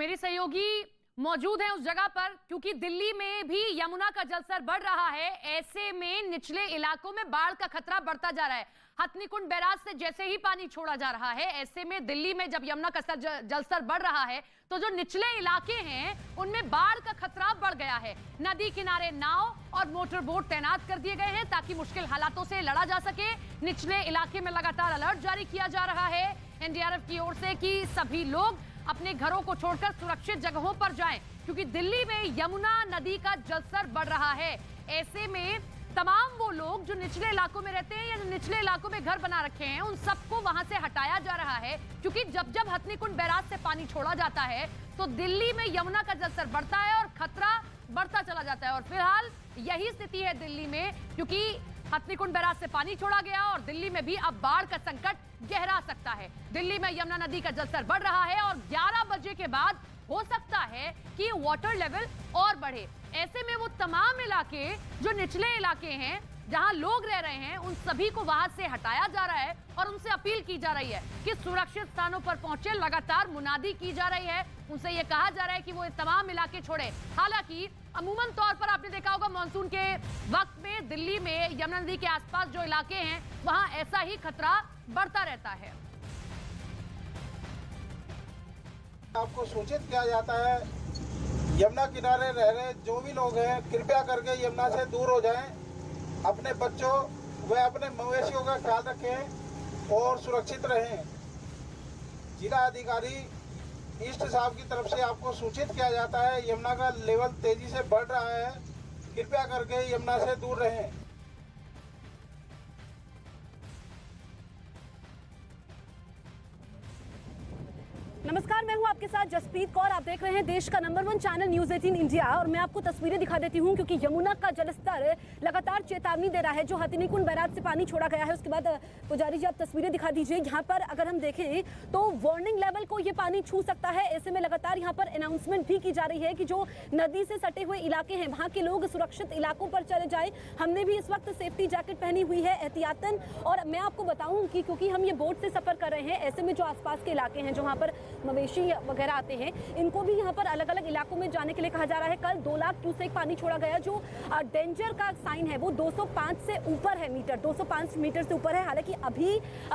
मेरे सहयोगी मौजूद हैं उस जगह पर, क्योंकि दिल्ली में भी यमुना का जलस्तर बढ़ रहा है। ऐसे में निचले इलाकों में बाढ़ का खतरा बढ़ता जा रहा है। हथनीकुंड बैराज से जैसे ही पानी छोड़ा जा रहा है, ऐसे में दिल्ली में जब यमुना का जलस्तर बढ़ रहा है तो जो निचले इलाके हैं उनमें बाढ़ का खतरा बढ़ गया है। नदी किनारे नाव और मोटर बोट तैनात कर दिए गए हैं ताकि मुश्किल हालातों से लड़ा जा सके। निचले इलाके में लगातार अलर्ट जारी किया जा रहा है एनडीआरएफ की ओर से कि सभी लोग अपने घरों को छोड़कर सुरक्षित जगहों पर जाएं, क्योंकि दिल्ली में यमुना नदी का जलस्तर बढ़ रहा है। ऐसे में तमाम वो लोग जो निचले इलाकों में रहते हैं या जो निचले इलाकों में घर बना रखे हैं, उन सबको वहां से हटाया जा रहा है, क्योंकि जब जब हथनीकुंड बैराज से पानी छोड़ा जाता है तो दिल्ली में यमुना का जलस्तर बढ़ता है और खतरा बढ़ता चला जाता है। और फिलहाल यही स्थिति है दिल्ली में, क्योंकि हथनीकुंड बैराज से पानी छोड़ा गया और दिल्ली में भी अब बाढ़ का संकट गहरा सकता है। दिल्ली में यमुना नदी का जलस्तर बढ़ रहा है और 11 बजे के बाद हो सकता है कि वाटर लेवल और बढ़े। ऐसे में वो तमाम इलाके जो निचले इलाके हैं जहां लोग रह रहे हैं, उन सभी को वहां से हटाया जा रहा है और उनसे अपील की जा रही है कि सुरक्षित स्थानों पर पहुंचे। लगातार मुनादी की जा रही है, उनसे ये कहा जा रहा है कि वो ये तमाम इलाके छोड़े। हालांकि अमूमन तौर पर आपने देखा होगा मानसून के वक्त में दिल्ली में यमुना नदी के आसपास जो इलाके हैं वहां ऐसा ही खतरा बढ़ता रहता है। आपको सूचित किया जाता है, यमुना किनारे रह रहे जो भी लोग हैं कृपया करके यमुना से दूर हो जाएं, अपने बच्चों व अपने मवेशियों का ख्याल रखें और सुरक्षित रहें। जिला अधिकारी ईस्ट साहब की तरफ से आपको सूचित किया जाता है, यमुना का लेवल तेजी से बढ़ रहा है, कृपया करके यमुना से दूर रहें। नमस्कार, मैं हूं आपके साथ जसप्रीत कौर। आप देख रहे हैं देश का नंबर 1 चैनल न्यूज 18 इंडिया और मैं आपको तस्वीरें दिखा देती हूं, क्योंकि यमुना का जलस्तर लगातार चेतावनी दे रहा है। जो हथनीकुंड बैराज से पानी छोड़ा गया है, उसके बाद पुजारी जी आप तस्वीरें दिखा दीजिए। यहाँ पर अगर हम देखें तो वार्निंग लेवल को ये पानी छू सकता है। ऐसे में लगातार यहाँ पर अनाउंसमेंट भी की जा रही है कि जो नदी से सटे हुए इलाके हैं वहाँ के लोग सुरक्षित इलाकों पर चले जाए। हमने भी इस वक्त सेफ्टी जैकेट पहनी हुई है एहतियातन। और मैं आपको बताऊँ कि क्योंकि हम ये बोट से सफर कर रहे हैं, ऐसे में जो आसपास के इलाके हैं, जो वहाँ पर मवेशी वगैरह आते हैं, इनको भी यहाँ पर अलग अलग इलाकों में जाने के लिए कहा जा रहा है। कल 2 लाख क्यूसेक पानी छोड़ा गया। जो डेंजर का साइन है वो 205 से ऊपर है मीटर, 205 मीटर से ऊपर है। हालांकि अभी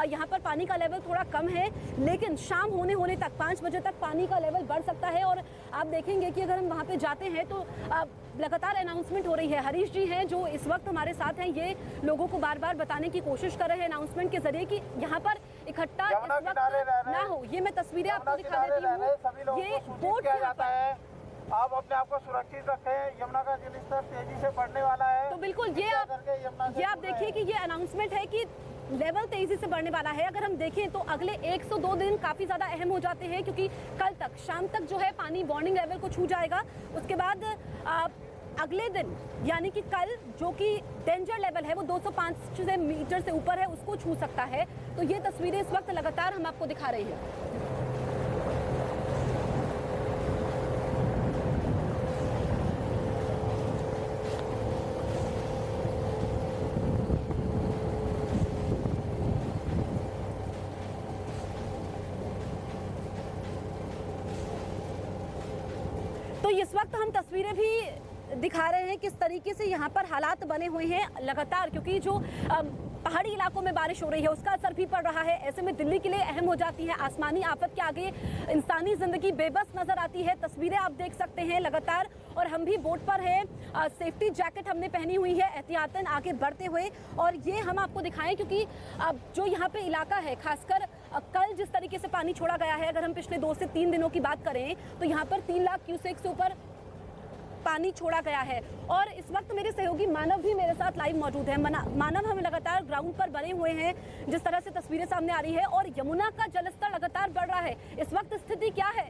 यहाँ पर पानी का लेवल थोड़ा कम है, लेकिन शाम होने तक 5 बजे तक पानी का लेवल बढ़ सकता है। और आप देखेंगे कि अगर हम वहाँ पे जाते हैं तो लगातार अनाउंसमेंट हो रही है। हरीश जी हैं जो इस वक्त हमारे साथ हैं, ये लोगों को बार बार बताने की कोशिश कर रहे हैं अनाउंसमेंट के जरिए कि यहाँ पर इकट्ठा इस वक्त ना हो। ये मैं तस्वीरें आपको दिखा देती हूँ। ये बोट जाता है, आप अपने आप को सुरक्षित रखें, यमुना का जलस्तर तेजी से बढ़ने वाला है। तो बिल्कुल ये आप देखिए कि ये अनाउंसमेंट है कि लेवल तेजी से बढ़ने वाला है। अगर हम देखें तो अगले 102 दिन काफी ज्यादा अहम हो जाते हैं, क्योंकि कल तक शाम तक जो है पानी वार्निंग लेवल को छू जाएगा। उसके बाद अगले दिन यानी कि कल जो कि डेंजर लेवल है वो 205 मीटर से ऊपर है, उसको छू सकता है। तो ये तस्वीरें इस वक्त लगातार हम आपको दिखा रहे हैं। तो इस वक्त हम तस्वीरें भी दिखा रहे हैं किस तरीके से यहाँ पर हालात बने हुए हैं लगातार, क्योंकि जो पहाड़ी इलाकों में बारिश हो रही है उसका असर भी पड़ रहा है। ऐसे में दिल्ली के लिए अहम हो जाती है। आसमानी आफत के आगे इंसानी जिंदगी बेबस नजर आती है। तस्वीरें आप देख सकते हैं लगातार, और हम भी बोट पर हैं। सेफ्टी जैकेट हमने पहनी हुई है एहतियातन आगे बढ़ते हुए। और ये हम आपको दिखाएं क्योंकि जो यहाँ पे इलाका है, खासकर कल जिस तरीके से पानी छोड़ा गया है, अगर हम पिछले 2 से 3 दिनों की बात करें तो यहाँ पर 3 लाख क्यूसेक से ऊपर पानी छोड़ा गया है। और इस वक्त मेरे सहयोगी मानव भी मेरे साथ लाइव मौजूद है। मानव, हम लगातार ग्राउंड पर बने हुए हैं, जिस तरह से तस्वीरें सामने आ रही है, और यमुना का जलस्तर लगातार बढ़ रहा है। इस वक्त स्थिति क्या है?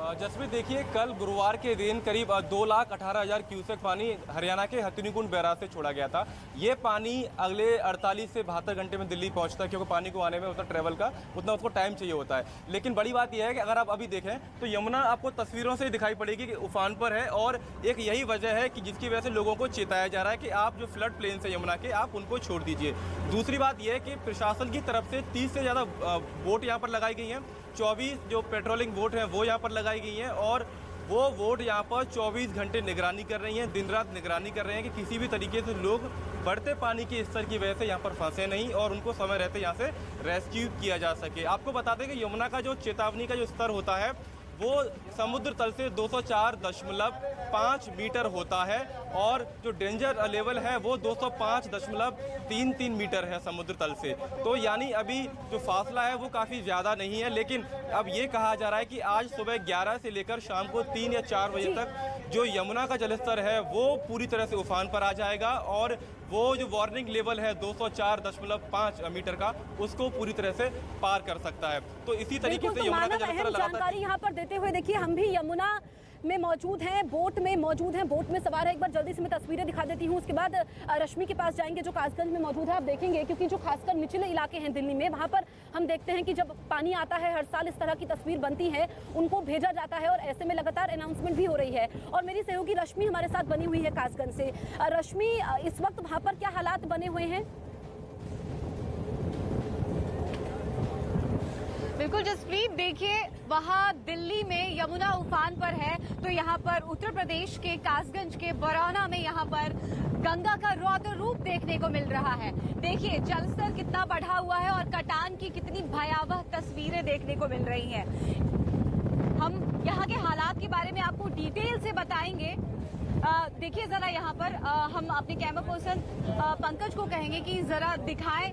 जसप्रीत देखिए, कल गुरुवार के दिन करीब 2,18,000 क्यूसेक पानी हरियाणा के हथनीकुंड बैराज से छोड़ा गया था। ये पानी अगले 48 से 72 घंटे में दिल्ली पहुंचता है, क्योंकि पानी को आने में उतना ट्रैवल का उतना उसको टाइम चाहिए होता है। लेकिन बड़ी बात यह है कि अगर आप अभी देखें तो यमुना आपको तस्वीरों से ही दिखाई पड़ेगी कि उफान पर है, और एक यही वजह है कि जिसकी वजह से लोगों को चेताया जा रहा है कि आप जो फ्लड प्लेन से यमुना के आप उनको छोड़ दीजिए। दूसरी बात यह है कि प्रशासन की तरफ से 30 से ज़्यादा बोट यहाँ पर लगाई गई हैं। 24 जो पेट्रोलिंग बोट हैं वो यहाँ पर लगाई गई हैं, और वो बोट यहाँ पर 24 घंटे निगरानी कर रही हैं, दिन रात निगरानी कर रहे हैं कि किसी भी तरीके से लोग बढ़ते पानी के स्तर की वजह से यहाँ पर फंसे नहीं और उनको समय रहते यहाँ से रेस्क्यू किया जा सके। आपको बता दें कि यमुना का जो चेतावनी का जो स्तर होता है वो समुद्र तल से 204.5 मीटर होता है, और जो डेंजर लेवल है वो 205.33 मीटर है समुद्र तल से। तो यानी अभी जो फासला है वो काफ़ी ज़्यादा नहीं है, लेकिन अब ये कहा जा रहा है कि आज सुबह 11 से लेकर शाम को 3 या 4 बजे तक जो यमुना का जलस्तर है वो पूरी तरह से उफान पर आ जाएगा, और वो जो वार्निंग लेवल है 204.5 मीटर का, उसको पूरी तरह से पार कर सकता है। तो इसी तरीके से यमुना का जलस्तर जानकारी यहाँ पर देते हुए देखिए, हम भी यमुना में मौजूद हैं, बोट में मौजूद हैं, बोट में सवार है। एक बार जल्दी से मैं तस्वीरें दिखा देती हूँ, उसके बाद रश्मि के पास जाएंगे जो कासगंज में मौजूद है। आप देखेंगे क्योंकि जो खासकर निचले इलाके हैं दिल्ली में, वहाँ पर हम देखते हैं कि जब पानी आता है हर साल इस तरह की तस्वीर बनती है, उनको भेजा जाता है, और ऐसे में लगातार अनाउंसमेंट भी हो रही है। और मेरी सहयोगी रश्मि हमारे साथ बनी हुई है कासगंज से। रश्मि, इस वक्त वहाँ पर क्या हालात बने हुए हैं? बिल्कुल जसप्रीत, देखिए वहाँ दिल्ली में यमुना उफान पर है, तो यहाँ पर उत्तर प्रदेश के कासगंज के बरौना में यहाँ पर गंगा का रौद्र रूप देखने को मिल रहा है। देखिए जलस्तर कितना बढ़ा हुआ है और कटान की कितनी भयावह तस्वीरें देखने को मिल रही हैं। हम यहाँ के हालात के बारे में आपको डिटेल से बताएंगे। देखिए जरा यहाँ पर हम अपने कैमरा पर्सन पंकज को कहेंगे कि जरा दिखाएं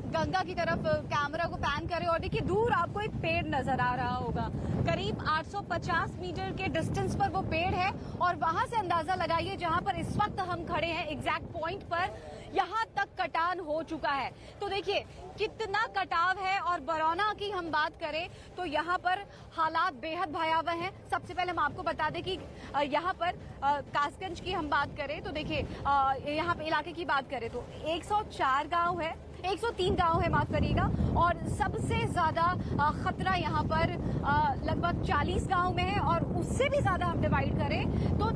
गंगा की तरफ, कैमरा को पैन करें, और देखिए दूर आपको एक पेड़ नजर आ रहा होगा। करीब 850 मीटर के डिस्टेंस पर वो पेड़ है, और वहां से अंदाजा लगाइए जहां पर इस वक्त हम खड़े हैं एग्जैक्ट पॉइंट पर, यहाँ तक कटान हो चुका है। तो देखिए कितना कटाव है। और बरौना की हम बात करें तो यहाँ पर हालात बेहद भयावह हैं। सबसे पहले हम आपको बता दें कि यहाँ पर कासगंज की हम बात करें तो देखिए यहाँ पे इलाके की बात करें तो 104 गांव है, 103 गांव है, माफ करिएगा, और सबसे ज्यादा खतरा यहाँ पर लगभग 40 गांव में है, और उससे भी ज्यादा हम डिवाइड करें तो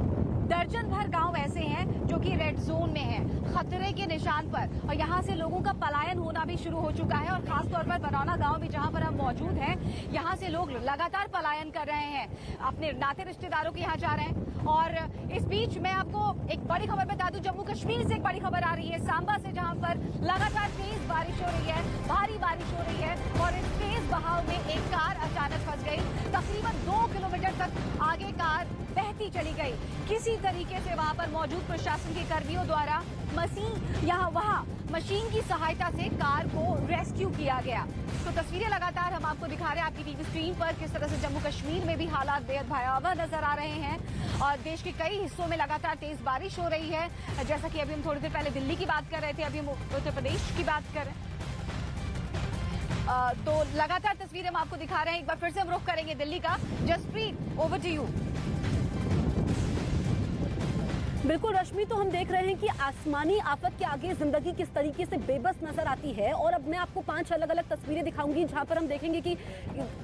दर्जन भर गांव ऐसे हैं जो कि रेड जोन में हैं, खतरे के निशान पर, और यहाँ से लोगों का पलायन होना भी शुरू हो चुका है। और खास तौर पर बरौना गांव में जहाँ पर हम मौजूद हैं, यहाँ से लोग लगातार पलायन कर रहे हैं, अपने नाते रिश्तेदारों के यहाँ जा रहे हैं। और इस बीच मैं आपको एक बड़ी खबर बता दूं, जम्मू कश्मीर से एक बड़ी खबर आ रही है, सांबा से, जहाँ पर लगातार तेज बारिश हो रही है, भारी बारिश हो रही है, और इस तेज बहाव में एक कार अचानक फंस गई। तकरीबन 2 किलोमीटर तक आगे कार बहती चली गई। किसी तरीके से वहां पर मौजूद प्रशासन के कर्मियों द्वारा मशीन की सहायता से कार को रेस्क्यू किया गया। तो तस्वीरें लगातार हम आपको दिखा रहे हैं आपकी टीवी स्क्रीन पर, किस तरह से जम्मू कश्मीर में भी हालात बेहद भयावह नजर आ रहे हैं, और देश के कई हिस्सों में लगातार तेज बारिश हो रही है। जैसा कि अभी हम थोड़ी देर पहले दिल्ली की बात कर रहे थे, अभी हम उत्तर प्रदेश की बात कर रहे हैं। तो लगातार तस्वीरें हम आपको दिखा रहे हैं। एक बार फिर से हम रुख करेंगे दिल्ली का। Jaspreet, over to you. बिल्कुल रश्मि, तो हम देख रहे हैं कि आसमानी आफत के आगे जिंदगी किस तरीके से बेबस नजर आती है। और अब मैं आपको 5 अलग अलग तस्वीरें दिखाऊंगी जहां पर हम देखेंगे कि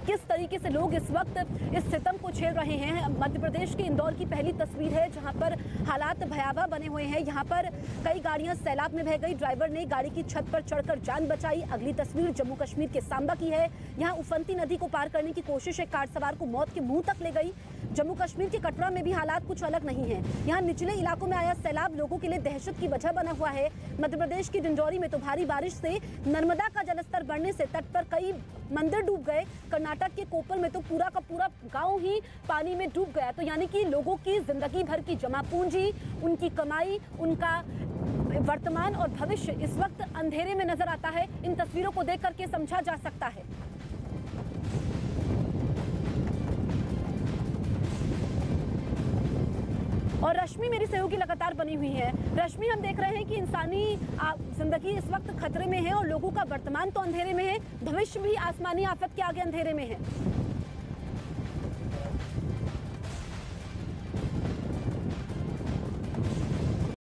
किस तरीके से लोग इस वक्त इस सितम को झेल रहे हैं। मध्य प्रदेश के इंदौर की पहली तस्वीर है जहां पर हालात भयावह बने हुए हैं। यहाँ पर कई गाड़ियां सैलाब में बह गई, ड्राइवर ने गाड़ी की छत पर चढ़कर जान बचाई। अगली तस्वीर जम्मू कश्मीर के सांबा की है। यहाँ उफनती नदी को पार करने की कोशिश एक कार सवार को मौत के मुंह तक ले गई। जम्मू कश्मीर के कटरा में भी हालात कुछ अलग नहीं है। यहाँ निचले इलाकों में आया सैलाब लोगों के लिए दहशत की वजह बना हुआ है। मध्य प्रदेश की डिंडौरी में तो भारी बारिश से नर्मदा का जलस्तर बढ़ने से तट पर कई मंदिर डूब गए। कर्नाटक के कोप्पल में तो पूरा का पूरा गांव ही पानी में डूब गया। तो यानी कि लोगों की जिंदगी भर की जमा पूंजी, उनकी कमाई, उनका वर्तमान और भविष्य इस वक्त अंधेरे में नजर आता है। इन तस्वीरों को देख करके समझा जा सकता है। और रश्मि मेरी सहयोगी लगातार बनी हुई है। रश्मि, हम देख रहे हैं कि इंसानी जिंदगी इस वक्त खतरे में है और लोगों का वर्तमान तो अंधेरे में है, भविष्य भी आसमानी आफत के आगे अंधेरे में है।